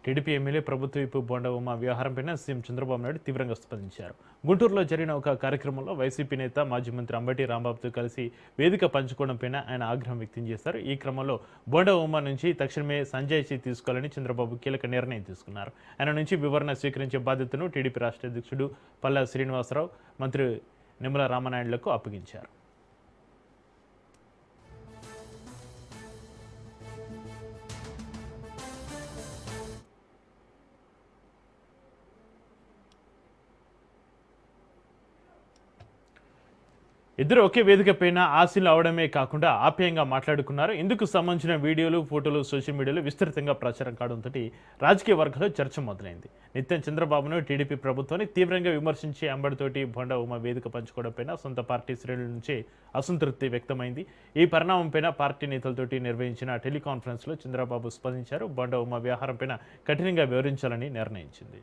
TDP MLA ప్రభుత్వ whip bonda Uma వ్యవహారంపైన CM Chandrababu Naidu తీవ్రంగా స్పందించారు. గుంటూరులో జరిగిన ఒక కార్యక్రమంలో వైసీపీ నేత మాజీ మంత్రి అంబటి రాంబాబుతో కలిసి వేదిక పంచుకోవడంపైన ఆయన ఆగ్రహం వ్యక్తం చేశారు. ఈ క్రమంలో బోండా ఉమ నుంచి తక్షణమే సంజాయిషీ తీసుకోవాలని చంద్రబాబు కీలక నిర్ణయం తీసుకున్నారు. ఆయన నుంచి వివరణ స్వీకరించే బాధ్యతను టీడీపీ రాష్ట్ర అధ్యక్షుడు పల్లా శ్రీనివాసరావు, మంత్రి నిమ్మల రామనాయుడులకు అప్పగించారు. ఇద్దరు ఒకే వేదిక పైన ఆశీలు అవడమే కాకుండా ఆప్యాయంగా మాట్లాడుకున్నారు. ఇందుకు సంబంధించిన వీడియోలు, ఫోటోలు సోషల్ మీడియాలో విస్తృతంగా ప్రచారం కావడంతో రాజకీయ వర్గాల్లో చర్చ మొదలైంది. నిత్యం చంద్రబాబును, టీడీపీ ప్రభుత్వాన్ని తీవ్రంగా విమర్శించి అంబడితోటి బోండా ఉమ వేదిక పంచుకోవడంపైన సొంత పార్టీ శ్రేణుల నుంచి అసంతృప్తి వ్యక్తమైంది. ఈ పరిణామంపైన పార్టీ నేతలతోటి నిర్వహించిన టెలికాన్ఫరెన్స్లో చంద్రబాబు స్పందించారు. బోండా ఉమ వ్యవహారంపైన కఠినంగా వివరించాలని నిర్ణయించింది.